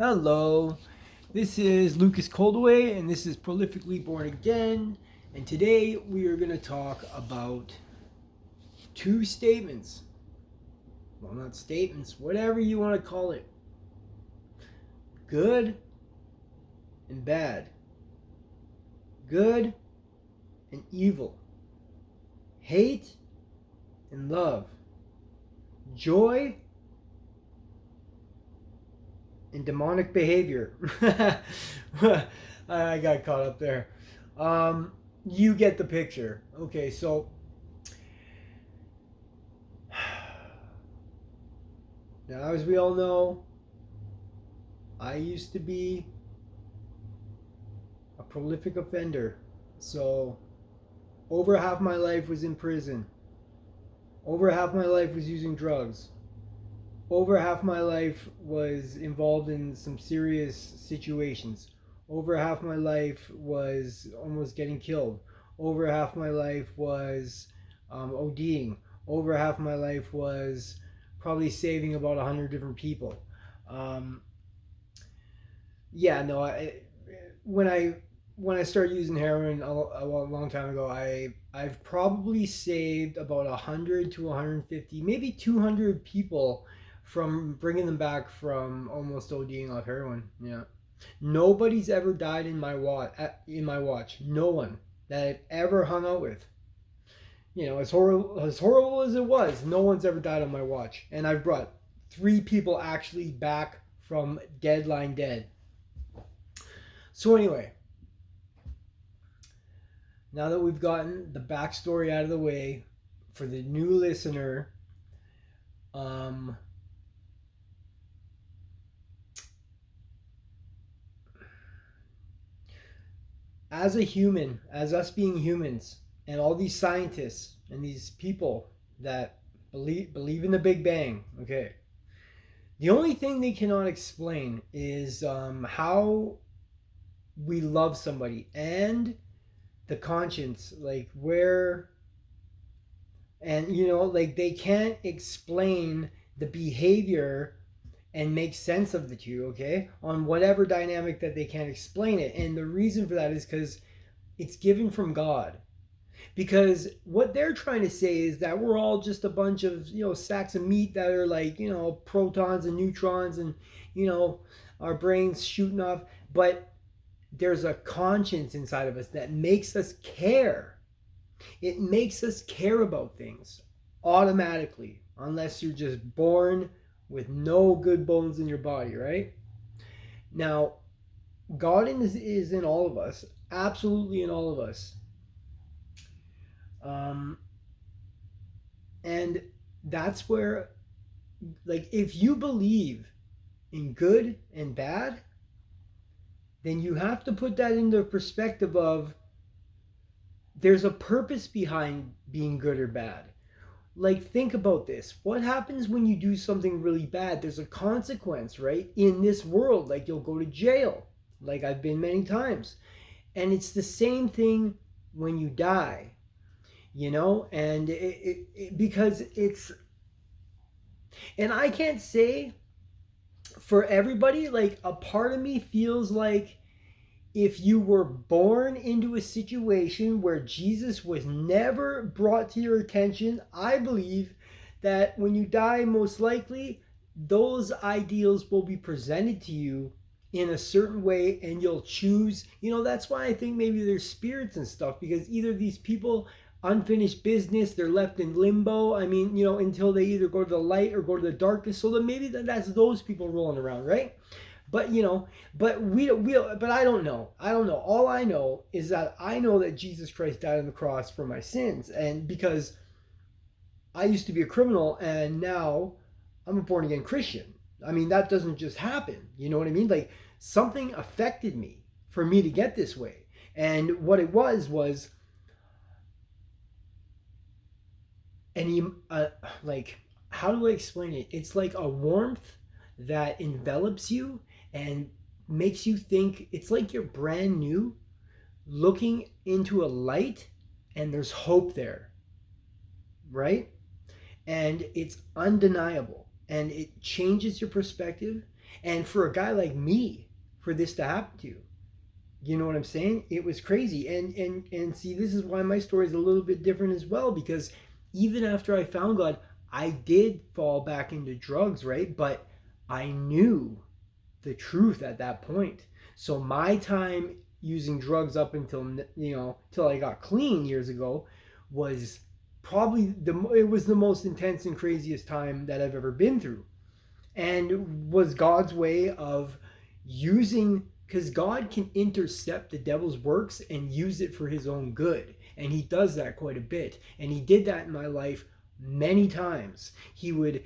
Hello, this is Lucas Coldaway, and this is Prolifically Born Again. And today we are going to talk about two statements. Well, not statements, whatever you want to call it. Good and bad. Good and evil. Hate and love. Joy and demonic behavior. I got caught up there. You get the picture. Okay, so now, as we all know, I used to be a prolific offender. So over half my life was in prison. Over half my life was using drugs. Over half my life was involved in some serious situations. Over half my life was almost getting killed. Over half my life was ODing. Over half my life was probably saving about 100 different people. When I started using heroin a long time ago, I've probably saved about 100 to 150, maybe 200 people from bringing them back from almost ODing off heroin. Yeah, nobody's ever died in my watch. No one that I've ever hung out with. As horrible as it was, no one's ever died on my watch, and I've brought 3 people actually back from dead. So anyway, now that we've gotten the backstory out of the way for the new listener, as a human, as us being humans, and all these scientists and these people that believe in the Big Bang, okay, the only thing they cannot explain is how we love somebody and the conscience, like where, and like they can't explain the behavior and make sense of the two, okay, on whatever dynamic that they can't explain it. And the reason for that is because it's given from God. Because what they're trying to say is that we're all just a bunch of sacks of meat that are like protons and neutrons, and our brains shooting off. But there's a conscience inside of us that makes us care. It makes us care about things automatically, unless you're just born with no good bones in your body, right? Now, God is in all of us, absolutely in all of us. And that's where, like, if you believe in good and bad, then you have to put that into perspective of there's a purpose behind being good or bad. Like, think about this. What happens when you do something really bad? There's a consequence, right? In this world, like you'll go to jail, like I've been many times. And it's the same thing when you die, and because it's, and I can't say for everybody, like a part of me feels like if you were born into a situation where Jesus was never brought to your attention, I believe that when you die, most likely those ideals will be presented to you in a certain way, and you'll choose. That's why I think maybe there's spirits and stuff, because either these people, unfinished business, they're left in limbo. I mean, until they either go to the light or go to the darkness. So then maybe that's those people rolling around, right? But but I don't know. All I know is that I know that Jesus Christ died on the cross for my sins, and because I used to be a criminal and now I'm a born again Christian. I mean, that doesn't just happen. You know what I mean? Like, something affected me for me to get this way, and what it was like, how do I explain it? It's like a warmth that envelops you and makes you think it's like you're brand new looking into a light and there's hope there, right? And it's undeniable, and it changes your perspective, And for a guy like me, for this to happen to you, you know what I'm saying? It was crazy. And see, this is why my story is a little bit different as well, because even after I found God, I did fall back into drugs, right? But I knew the truth at that point. So my time using drugs up until, till I got clean years ago was probably it was the most intense and craziest time that I've ever been through, and was God's way of using, because God can intercept the devil's works and use it for his own good. And he does that quite a bit. And he did that in my life many times. He would,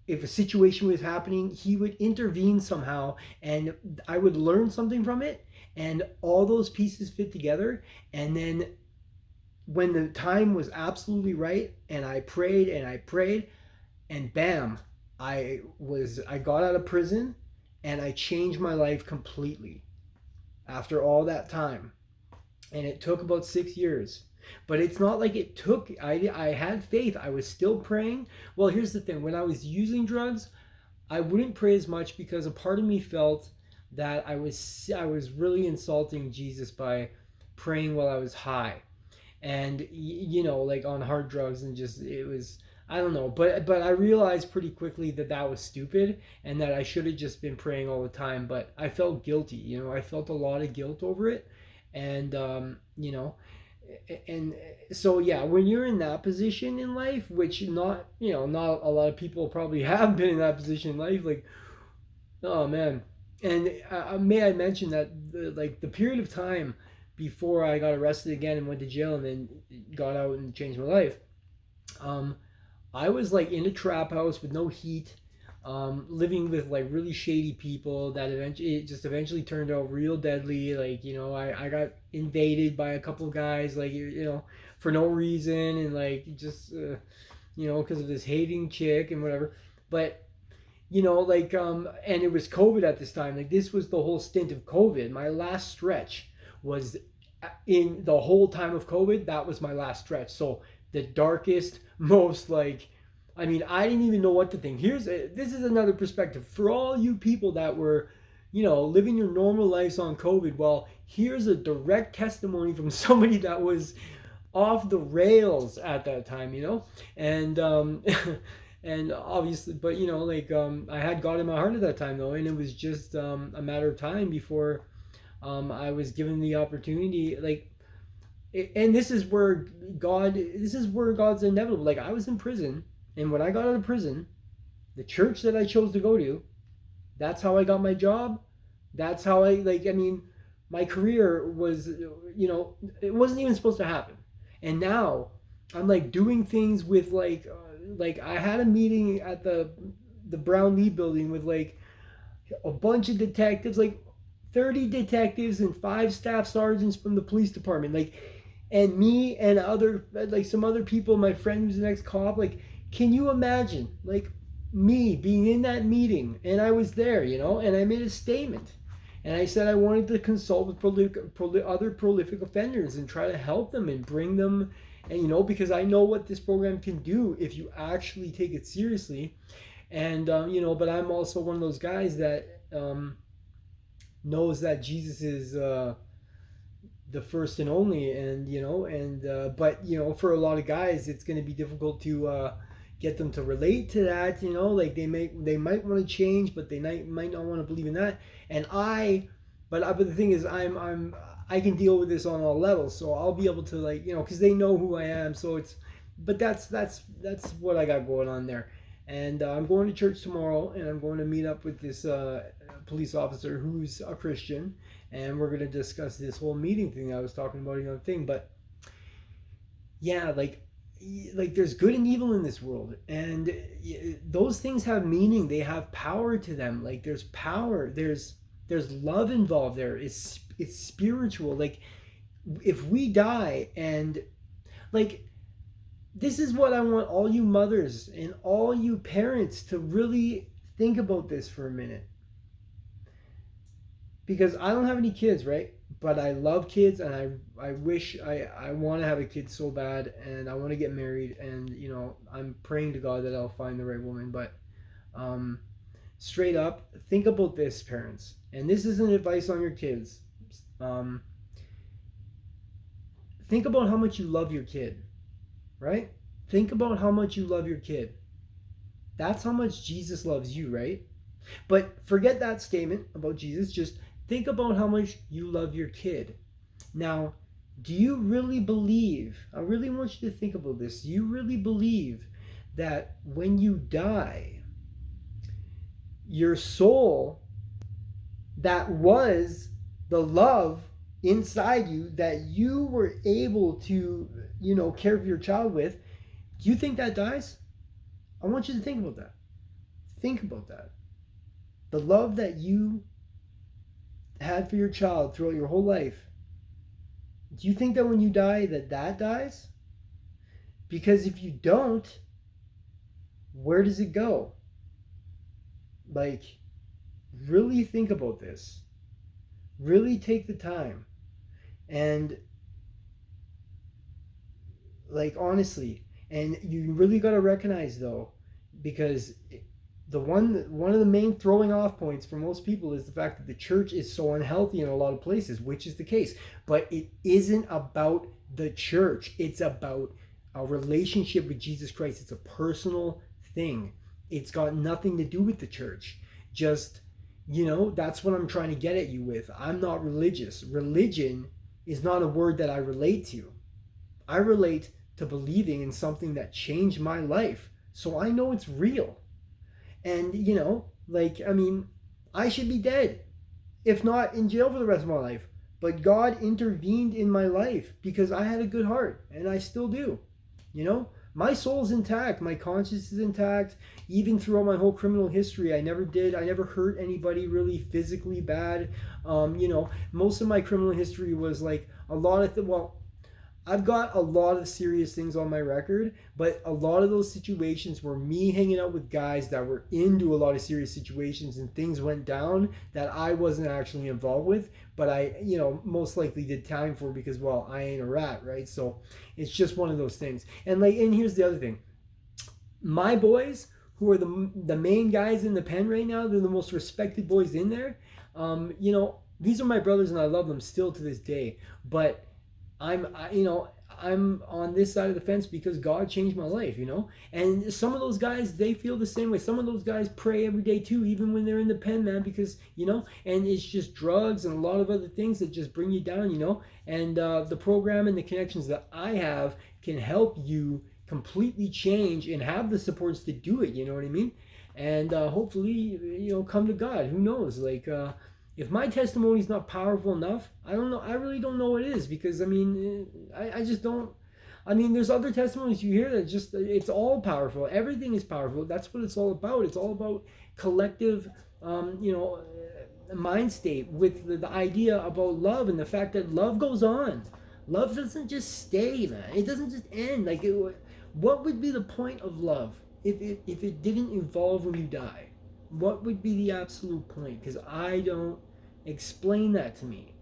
if a situation was happening, he would intervene somehow, and I would learn something from it, and all those pieces fit together. And then when the time was absolutely right, and I prayed and I prayed, and bam, I got out of prison, and I changed my life completely after all that time. And it took about 6 years. But it's not like it took, I had faith. I was still praying. Well, here's the thing. When I was using drugs, I wouldn't pray as much, because a part of me felt that I was really insulting Jesus by praying while I was high. And like on hard drugs, and just, it was, I don't know, but I realized pretty quickly that that was stupid, and that I should have just been praying all the time. But I felt guilty, I felt a lot of guilt over it. And and so yeah, when you're in that position in life, which not a lot of people probably have been in that position in life, like, oh man. And may I mention that the period of time before I got arrested again and went to jail and then got out and changed my life, um, I was like in a trap house with no heat, living with like really shady people that eventually turned out real deadly. Like, I got invaded by a couple of guys, like, for no reason, and like just, because of this hating chick and whatever. But, and it was COVID at this time. Like, this was the whole stint of COVID. My last stretch was in the whole time of COVID. That was my last stretch. So the darkest, most like, I mean, I didn't even know what to think. This is another perspective for all you people that were, living your normal lives on COVID. Well, here's a direct testimony from somebody that was off the rails at that time, and and obviously, but I had God in my heart at that time though, and it was just a matter of time before I was given the opportunity, like. And this is where God's inevitable. Like, I was in prison, and when I got out of prison, the church that I chose to go to, that's how I got my job. That's how my career was, it wasn't even supposed to happen. And now I'm like doing things with like I had a meeting at the Brown Lee building with like a bunch of detectives, like 30 detectives and 5 staff sergeants from the police department. Like, and me and some other people, my friend who's an ex-cop, like, can you imagine, like, me being in that meeting, and I was there, and I made a statement, and I said I wanted to consult with other prolific offenders and try to help them and bring them, and because I know what this program can do if you actually take it seriously, and but I'm also one of those guys that knows that Jesus is the first and only, and but for a lot of guys it's going to be difficult to get them to relate to that, like they might want to change, but they might not want to believe in that. And but the thing is, I can deal with this on all levels, so I'll be able to, like, because they know who I am. So but that's what I got going on there. And I'm going to church tomorrow, and I'm going to meet up with this police officer who's a Christian, and we're going to discuss this whole meeting thing I was talking about, thing. But yeah, like there's good and evil in this world, and those things have meaning. They have power to them. Like, there's power, there's love involved there. It's spiritual. Like, if we die, and like, this is what I want all you mothers and all you parents to really think about this for a minute. Because I don't have any kids, right? But I love kids, and I wish I want to have a kid so bad, and I want to get married, and I'm praying to God that I'll find the right woman. But straight up, think about this, parents. And this isn't advice on your kids. Um, think about how much you love your kid, right? Think about how much you love your kid. That's how much Jesus loves you, right? But forget that statement about Jesus. Just think about how much you love your kid. Now, do you really believe? I really want you to think about this. Do you really believe that when you die, your soul that was the love inside you that you were able to, care for your child with, do you think that dies? I want you to think about that. Think about that. The love that you had for your child throughout your whole life, do you think that when you die that dies? Because if you don't, where does it go? Like, really think about this. Really take the time. And, like, honestly, and you really got to recognize, though, because one of the main throwing off points for most people is the fact that the church is so unhealthy in a lot of places, which is the case. But it isn't about the church. It's about a relationship with Jesus Christ. It's a personal thing. It's got nothing to do with the church. Just, that's what I'm trying to get at you with. I'm not religious. Religion is not a word that I relate to. I relate to believing in something that changed my life. So I know it's real. And, I should be dead, if not in jail for the rest of my life. But God intervened in my life because I had a good heart, and I still do. My soul's intact, my conscience is intact. Even throughout my whole criminal history, I never hurt anybody really physically bad. Most of my criminal history was like a lot of I've got a lot of serious things on my record, but a lot of those situations were me hanging out with guys that were into a lot of serious situations, and things went down that I wasn't actually involved with, but I, most likely did time for because, I ain't a rat, right? So it's just one of those things. And here's the other thing. My boys, who are the main guys in the pen right now, they're the most respected boys in there. These are my brothers and I love them still to this day, but I'm on this side of the fence because God changed my life, and some of those guys, they feel the same way. Some of those guys pray every day too, even when they're in the pen, man, because, and it's just drugs and a lot of other things that just bring you down, and the program and the connections that I have can help you completely change and have the supports to do it, you know what I mean? And hopefully, come to God. Who knows? If my testimony is not powerful enough, I don't know. I really don't know what it is, because I just don't. There's other testimonies you hear that just, it's all powerful. Everything is powerful. That's what it's all about. It's all about collective, mind state with the idea about love and the fact that love goes on. Love doesn't just stay, man. It doesn't just end. What would be the point of love if it didn't evolve when you die? What would be the absolute point? Because I don't. Explain that to me.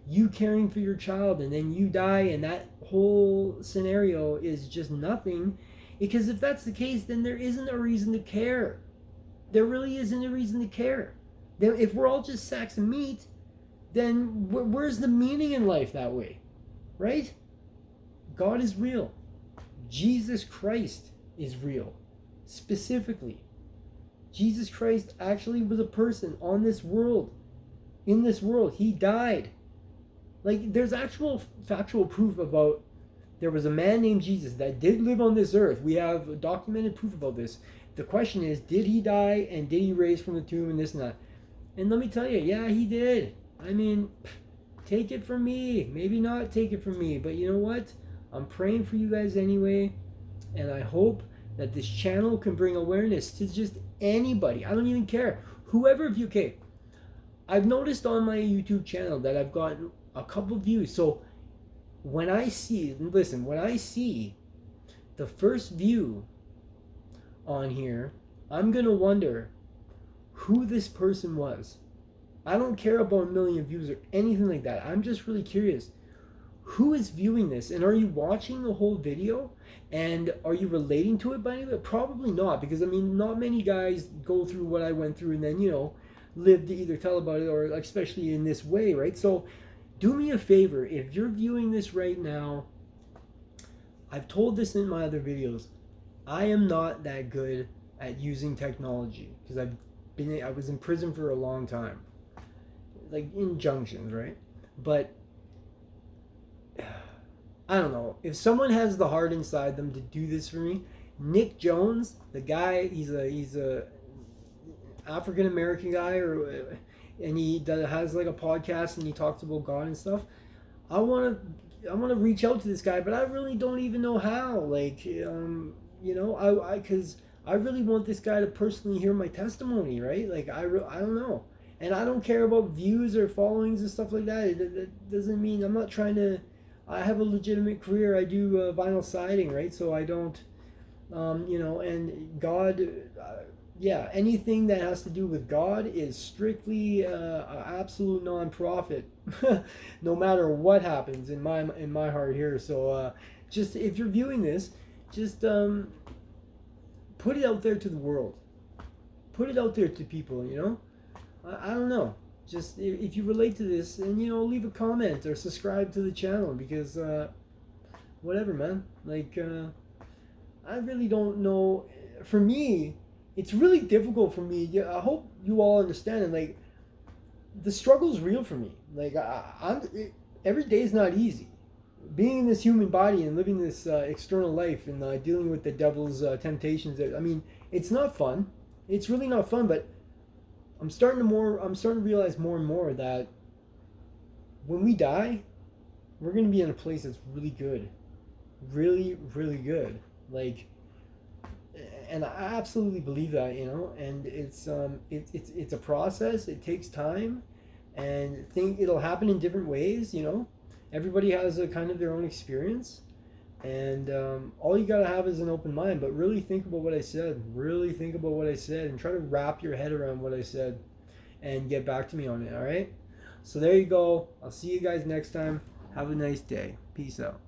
You caring for your child and then you die and that whole scenario is just nothing. Because if that's the case, then there isn't a reason to care. There really isn't a reason to care. Then if we're all just sacks of meat, then where's the meaning in life that way? Right? God is real. Jesus Christ is real. Specifically, Jesus Christ actually was a person on this world. In this world, he died. There's actual factual proof about there was a man named Jesus that did live on this earth. We have documented proof about this. The question is, did he die and did he raise from the tomb and this and that? And let me tell you, yeah, he did. Take it from me. Maybe not take it from me, but you know what? I'm praying for you guys anyway, and I hope that this channel can bring awareness to just anybody. I don't even care. Whoever of you, okay, I've noticed on my YouTube channel that I've gotten a couple views. So when I see the first view on here, I'm going to wonder who this person was. I don't care about a million views or anything like that. I'm just really curious. who is viewing this, and are you watching the whole video, and are you relating to it by any way? Probably not, because I mean, not many guys go through what I went through and then, you know, live to either tell about it, or especially in this way, right? So do me a favor, if you're viewing this right now, I've told this in my other videos, I am not that good at using technology, because I was in prison for a long time, like injunctions, right? But I don't know, if someone has the heart inside them to do this for me. Nick Jones, the guy, he's a African American guy, and has like a podcast and he talks about God and stuff. I want to reach out to this guy, but I really don't even know how. Like, you know, because I really want this guy to personally hear my testimony, right? Like, I don't know, and I don't care about views or followings and stuff like that. It doesn't mean I'm not trying to. I have a legitimate career. I do vinyl siding, right? So I don't, you know, and God. Yeah, anything that has to do with God is strictly absolute non-profit, no matter what happens in my heart here. So just if you're viewing this, just put it out there to the world, put it out there to people. You know, I don't know. Just if you relate to this, and you know, leave a comment or subscribe to the channel, because whatever, man. Like I really don't know. For me, it's really difficult for me. Yeah, I hope you all understand it. Like, the struggle's real for me. Like, every day is not easy. Being in this human body and living this external life, and dealing with the devil's temptations. I mean, it's not fun. It's really not fun. But I'm starting to realize more and more that when we die, we're gonna be in a place that's really good, really, really good. Like, and I absolutely believe that, you know. And it's a process. It takes time, and it'll happen in different ways, you know. Everybody has a kind of their own experience, and all you gotta have is an open mind. But really think about what I said. Really think about what I said, and try to wrap your head around what I said, and get back to me on it. All right. So there you go. I'll see you guys next time. Have a nice day. Peace out.